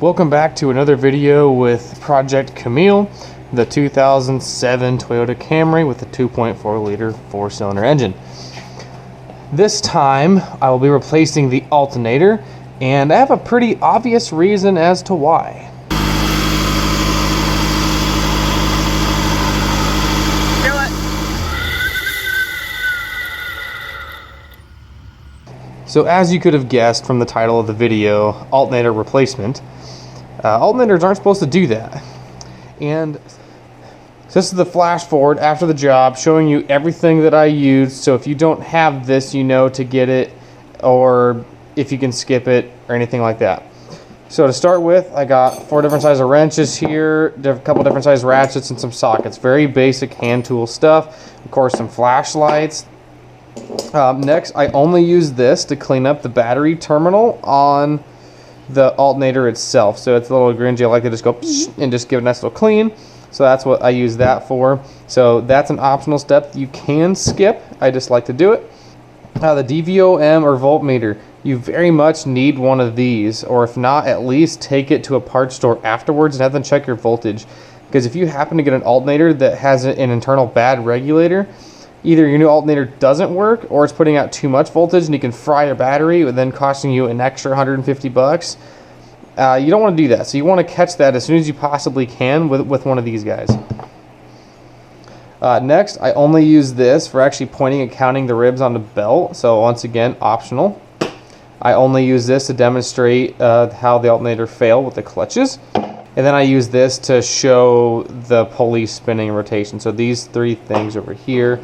Welcome back to another video with Project Camille, the 2007 Toyota Camry with a 2.4 liter 4-cylinder engine. This time I will be replacing the alternator, and I have a pretty obvious reason as to why. So as you could have guessed from the title of the video, alternator replacement, alternators aren't supposed to do that. And this is the flash forward after the job showing you everything that I used, so if you don't have this, you know to get it, or if you can skip it or anything like that. So to start with, I got 4 different sizes of wrenches here, a couple different sized ratchets and some sockets. Very basic hand tool stuff. Of course, some flashlights. Next, I only use this to clean up the battery terminal on the alternator itself. So it's a little grungy. I like to just go and just give it a nice little clean. So that's what I use that for. So that's an optional step you can skip. I just like to do it. The DVOM or voltmeter, you very much need one of these, or if not, at least take it to a parts store afterwards and have them check your voltage. Because if you happen to get an alternator that has an internal bad regulator, either your new alternator doesn't work or it's putting out too much voltage and you can fry your battery and then costing you an extra 150 bucks. You don't want to do that. So you want to catch that as soon as you possibly can with one of these guys. Next, I only use this for actually pointing and counting the ribs on the belt. So once again, optional. I only use this to demonstrate how the alternator failed with the clutches. And then I use this to show the pulley spinning and rotation. So these 3 things over here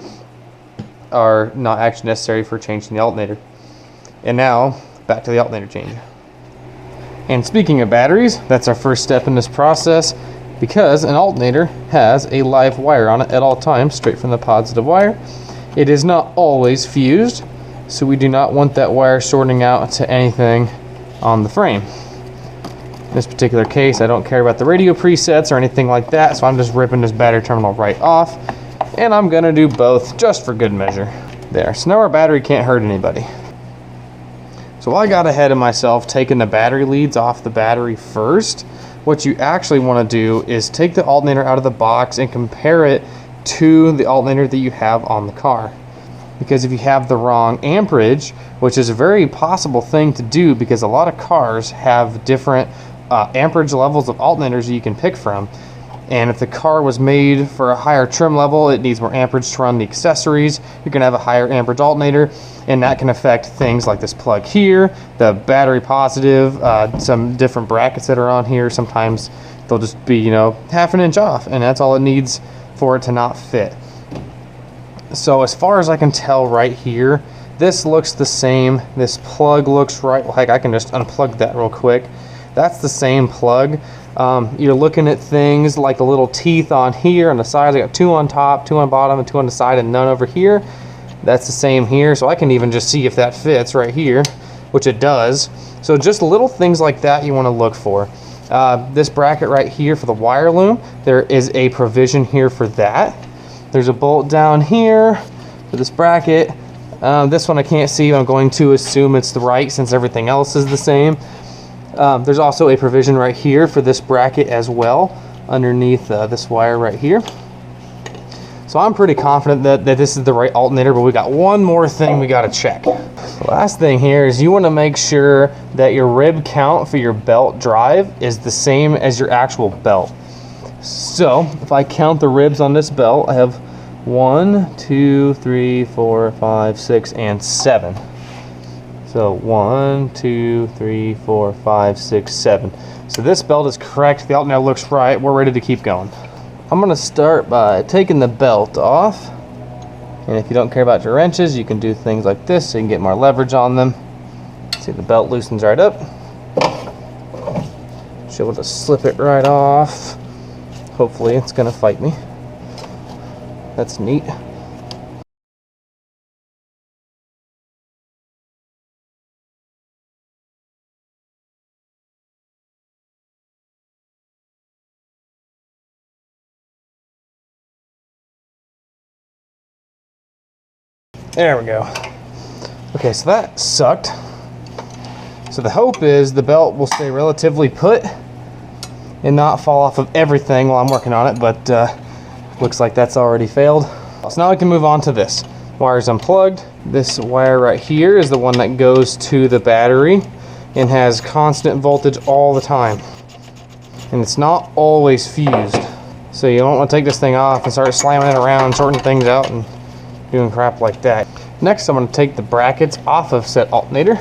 are not actually necessary for changing the alternator. And now, back to the alternator change. And speaking of batteries, that's our first step in this process, because an alternator has a live wire on it at all times, straight from the positive wire. It is not always fused, so we do not want that wire shorting out to anything on the frame. In this particular case, I don't care about the radio presets or anything like that, so I'm just ripping this battery terminal right off, and I'm gonna do both just for good measure. There, so now our battery can't hurt anybody. So I got ahead of myself taking the battery leads off the battery first. What you actually want to do is take the alternator out of the box and compare it to the alternator that you have on the car. Because if you have the wrong amperage, which is a very possible thing to do because a lot of cars have different amperage levels of alternators that you can pick from. And if the car was made for a higher trim level, it needs more amperage to run the accessories. You're going to have a higher amperage alternator, and that can affect things like this plug here, the battery positive, some different brackets that are on here. Sometimes they'll just be, half an inch off, and that's all it needs for it to not fit. So as far as I can tell right here, this looks the same. This plug looks right. Like I can just unplug that real quick. That's the same plug. You're looking at things like the little teeth on here on the sides. I got 2 on top, 2 on bottom, and 2 on the side, and none over here. That's the same here, so I can even just see if that fits right here, which it does. So just little things like that you want to look for. This bracket right here for the wire loom, there is a provision here for that. There's a bolt down here for this bracket. This one I can't see, but I'm going to assume it's the right since everything else is the same. There's also a provision right here for this bracket as well, underneath this wire right here. So I'm pretty confident that this is the right alternator, but we got one more thing we got to check. The last thing here is you want to make sure that your rib count for your belt drive is the same as your actual belt. So if I count the ribs on this belt, I have 1, 2, 3, 4, 5, 6, and 7. So 1, 2, 3, 4, 5, 6, 7. So this belt is correct. The alternator looks right. We're ready to keep going. I'm going to start by taking the belt off. And if you don't care about your wrenches, you can do things like this so you can get more leverage on them. See, the belt loosens right up. Should be able to slip it right off. Hopefully it's going to fight me. That's neat. There we go. Okay, so that sucked. So the hope is the belt will stay relatively put and not fall off of everything while I'm working on it, but looks like that's already failed. So now I can move on to this. Wire's unplugged. This wire right here is the one that goes to the battery and has constant voltage all the time. And it's not always fused. So you don't want to take this thing off and start slamming it around, sorting things out and doing crap like that. Next, I'm going to take the brackets off of said alternator.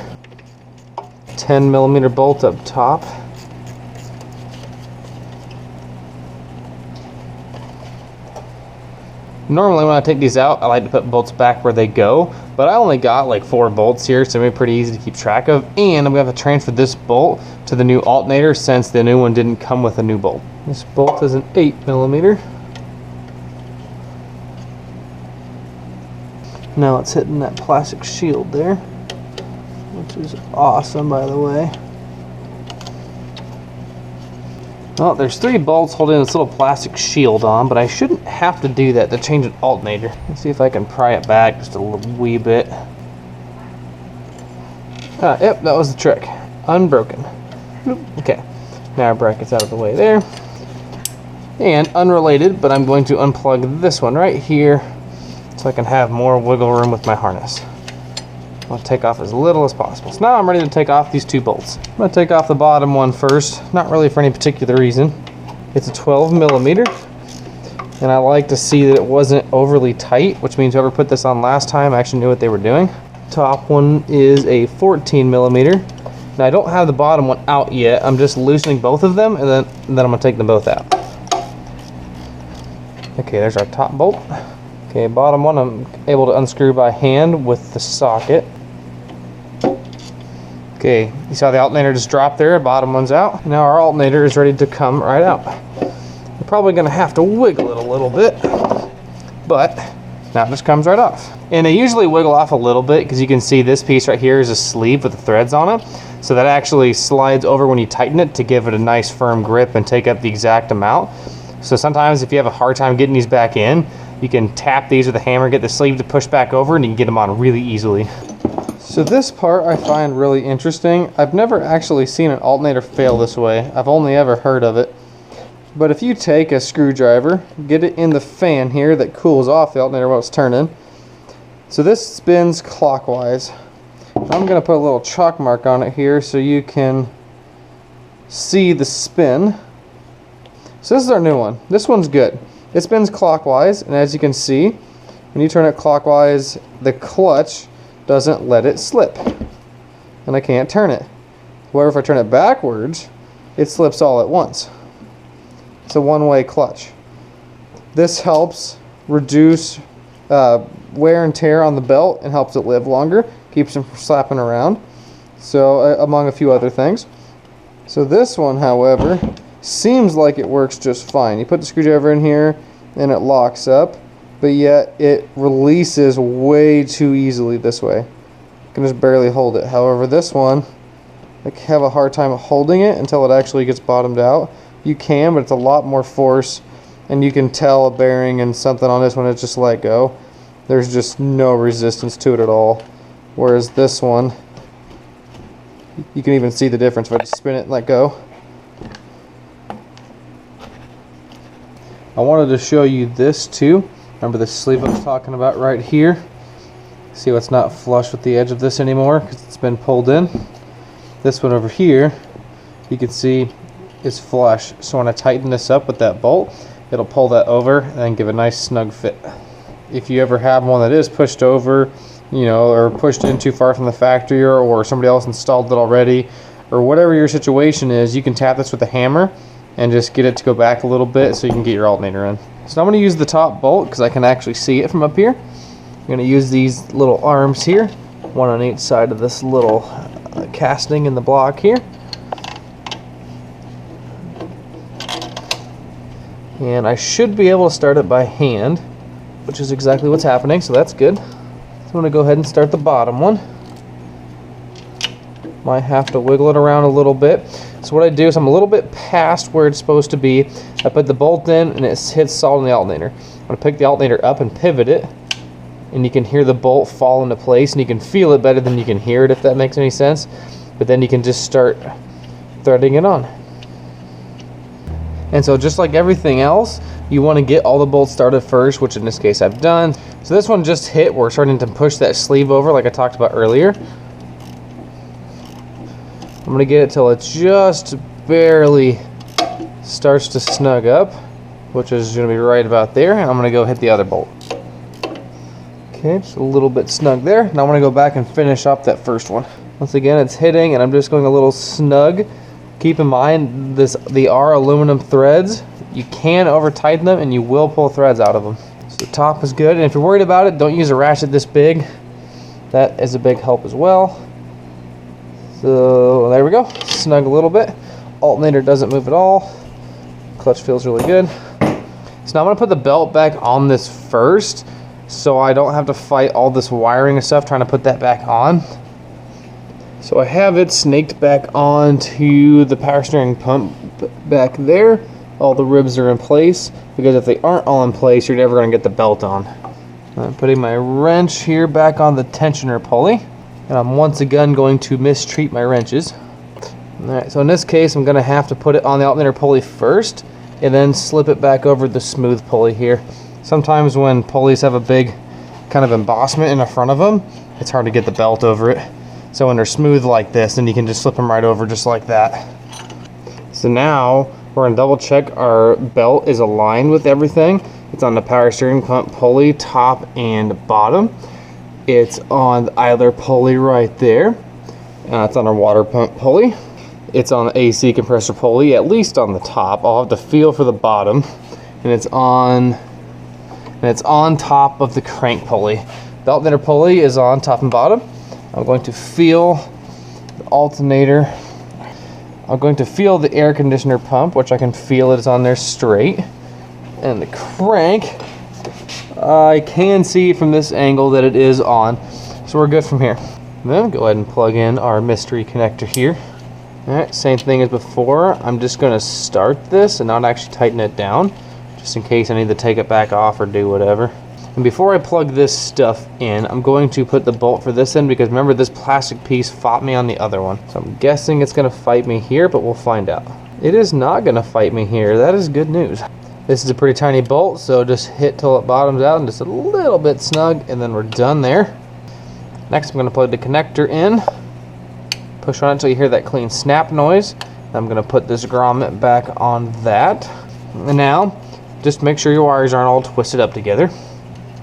10mm bolt up top. Normally when I take these out, I like to put bolts back where they go, but I only got like 4 bolts here, so it's pretty easy to keep track of. And I'm going to have to transfer this bolt to the new alternator since the new one didn't come with a new bolt. This bolt is an 8mm. Now it's hitting that plastic shield there, which is awesome, by the way. Well, there's 3 bolts holding this little plastic shield on, but I shouldn't have to do that to change an alternator. Let's see if I can pry it back just a wee bit. Yep, that was the trick. Unbroken. Okay, now our bracket's out of the way there. And unrelated, but I'm going to unplug this one right here so I can have more wiggle room with my harness. I'll take off as little as possible. So now I'm ready to take off these 2 bolts. I'm going to take off the bottom one first, not really for any particular reason. It's a 12mm, and I like to see that it wasn't overly tight, which means whoever put this on last time actually knew what they were doing. Top one is a 14mm. Now I don't have the bottom one out yet. I'm just loosening both of them, and then I'm going to take them both out. Okay, there's our top bolt. Okay, bottom one I'm able to unscrew by hand with the socket. Okay, you saw the alternator just drop there, bottom one's out. Now our alternator is ready to come right out. We're probably gonna have to wiggle it a little bit, but now it just comes right off. And they usually wiggle off a little bit because you can see this piece right here is a sleeve with the threads on it. So that actually slides over when you tighten it to give it a nice firm grip and take up the exact amount. So sometimes if you have a hard time getting these back in, you can tap these with a hammer, get the sleeve to push back over, and you can get them on really easily. So this part I find really interesting. I've never actually seen an alternator fail this way. I've only ever heard of it. But if you take a screwdriver, get it in the fan here that cools off the alternator while it's turning. So this spins clockwise. I'm going to put a little chalk mark on it here so you can see the spin. So this is our new one. This one's good. It spins clockwise, and as you can see, when you turn it clockwise, the clutch doesn't let it slip, and I can't turn it. However, if I turn it backwards, it slips all at once. It's a one-way clutch. This helps reduce wear and tear on the belt and helps it live longer, keeps them from slapping around, so among a few other things. So this one, however, seems like it works just fine. You put the screwdriver in here and it locks up, but yet it releases way too easily this way. You can just barely hold it. However, this one, I have a hard time holding it until it actually gets bottomed out. You can, but it's a lot more force, and you can tell a bearing and something on this one is just let go. There's just no resistance to it at all. Whereas this one, you can even see the difference if I just spin it and let go. I wanted to show you this too. Remember the sleeve I was talking about right here? See how it's not flush with the edge of this anymore because it's been pulled in. This one over here, you can see is flush. So when I tighten this up with that bolt, it'll pull that over and then give a nice snug fit. If you ever have one that is pushed over, you know, or pushed in too far from the factory, or somebody else installed it already, or whatever your situation is, you can tap this with a hammer and just get it to go back a little bit so you can get your alternator in. So I'm going to use the top bolt because I can actually see it from up here. I'm going to use these little arms here, one on each side of this little casting in the block here. And I should be able to start it by hand, which is exactly what's happening, so that's good. So I'm going to go ahead and start the bottom one. Might have to wiggle it around a little bit. So what I do is I'm a little bit past where it's supposed to be. I put the bolt in and it hits solid in the alternator. I'm going to pick the alternator up and pivot it, and you can hear the bolt fall into place, and you can feel it better than you can hear it, if that makes any sense. But then you can just start threading it on. And so just like everything else, you want to get all the bolts started first, which in this case I've done. So this one just hit. We're starting to push that sleeve over like I talked about earlier. I'm going to get it till it just barely starts to snug up, which is going to be right about there. And I'm going to go hit the other bolt. Okay, just a little bit snug there. Now I'm going to go back and finish up that first one. Once again, it's hitting and I'm just going a little snug. Keep in mind, they are aluminum threads. You can over tighten them and you will pull threads out of them. So the top is good, and if you're worried about it, don't use a ratchet this big. That is a big help as well. So there we go, snug a little bit. Alternator doesn't move at all. Clutch feels really good. So now I'm gonna put the belt back on this first, so I don't have to fight all this wiring and stuff trying to put that back on. So I have it snaked back onto the power steering pump back there. All the ribs are in place, because if they aren't all in place, you're never going to get the belt on. I'm putting my wrench here back on the tensioner pulley, and I'm once again going to mistreat my wrenches. Alright, so in this case I'm going to have to put it on the alternator pulley first, and then slip it back over the smooth pulley here. Sometimes when pulleys have a big kind of embossment in the front of them, it's hard to get the belt over it. So when they're smooth like this, then you can just slip them right over just like that. So now we're going to double check our belt is aligned with everything. It's on the power steering pump pulley, top and bottom. It's on the idler pulley right there. It's on our water pump pulley. It's on the AC compressor pulley, at least on the top. I'll have to feel for the bottom. And it's on top of the crank pulley. The alternator pulley is on top and bottom. I'm going to feel the alternator. I'm going to feel the air conditioner pump, which I can feel it is on there straight. And the crank, I can see from this angle that it is on. So we're good from here. And then go ahead and plug in our mystery connector here. Alright, same thing as before. I'm just going to start this and not actually tighten it down, just in case I need to take it back off or do whatever. And before I plug this stuff in, I'm going to put the bolt for this in, because remember, this plastic piece fought me on the other one. So I'm guessing it's going to fight me here, but we'll find out. It is not going to fight me here. That is good news. This is a pretty tiny bolt, so just hit till it bottoms out and just a little bit snug, and then we're done there. Next, I'm going to plug the connector in. Push on it until you hear that clean snap noise. I'm going to put this grommet back on that. And now, just make sure your wires aren't all twisted up together.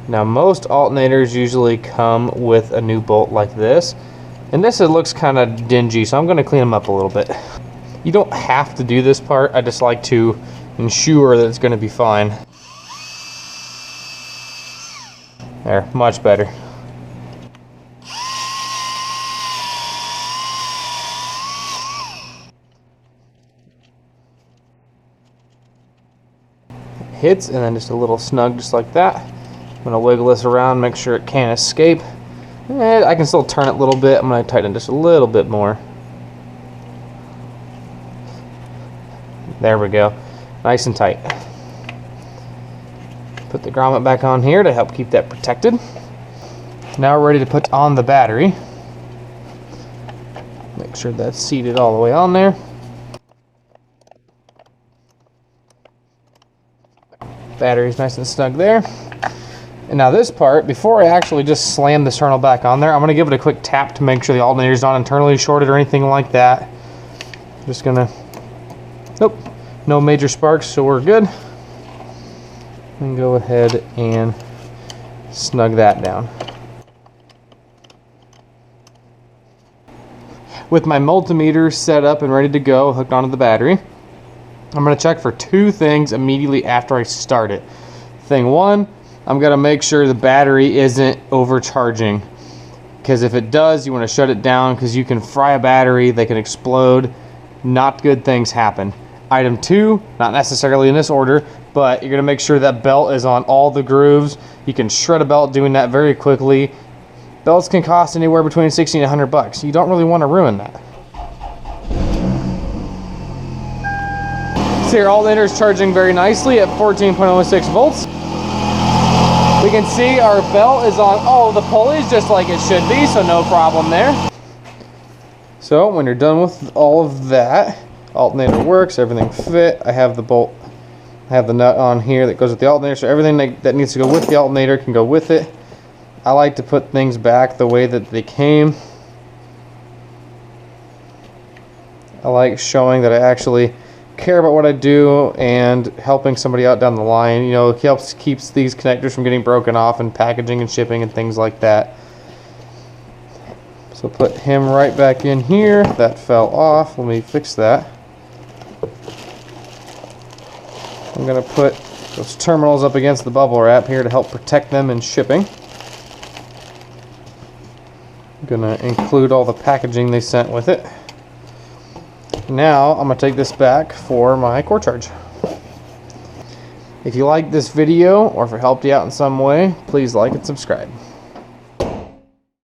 Now, most alternators usually come with a new bolt like this, and this looks kind of dingy, so I'm going to clean them up a little bit. You don't have to do this part. I just like to ensure that it's going to be fine. There, much better. Hits, and then just a little snug just like that. I'm going to wiggle this around, make sure it can't escape. And I can still turn it a little bit. I'm going to tighten it just a little bit more. There we go. Nice and tight. Put the grommet back on here to help keep that protected. Now we're ready to put on the battery. Make sure that's seated all the way on there. Battery's nice and snug there. And now this part, before I actually just slam the sternal back on there, I'm going to give it a quick tap to make sure the alternator's not internally shorted or anything like that. Just going to, nope, no major sparks, so we're good. And go ahead and snug that down. With my multimeter set up and ready to go, hooked onto the battery, I'm going to check for two things immediately after I start it. Thing one, I'm going to make sure the battery isn't overcharging, because if it does, you want to shut it down, because you can fry a battery, they can explode, not good things happen. Item two, not necessarily in this order, but you're going to make sure that belt is on all the grooves. You can shred a belt doing that very quickly. Belts can cost anywhere between $60 and $100. You don't really want to ruin that. So your alternator is charging very nicely at 14.06 volts. We can see our belt is on all of the pulleys just like it should be, so no problem there. So when you're done with all of that, Alternator works, everything fit. I have the bolt, I have the nut on here that goes with the alternator, so everything that needs to go with the alternator can go with it. I like to put things back the way that they came. I like showing that I actually care about what I do and helping somebody out down the line. You know, it keeps these connectors from getting broken off and packaging and shipping and things like that. So put him right back in here. That fell off. Let me fix that. I'm going to put those terminals up against the bubble wrap here to help protect them in shipping. I'm going to include all the packaging they sent with it. Now I'm going to take this back for my core charge. If you liked this video or if it helped you out in some way, please like and subscribe.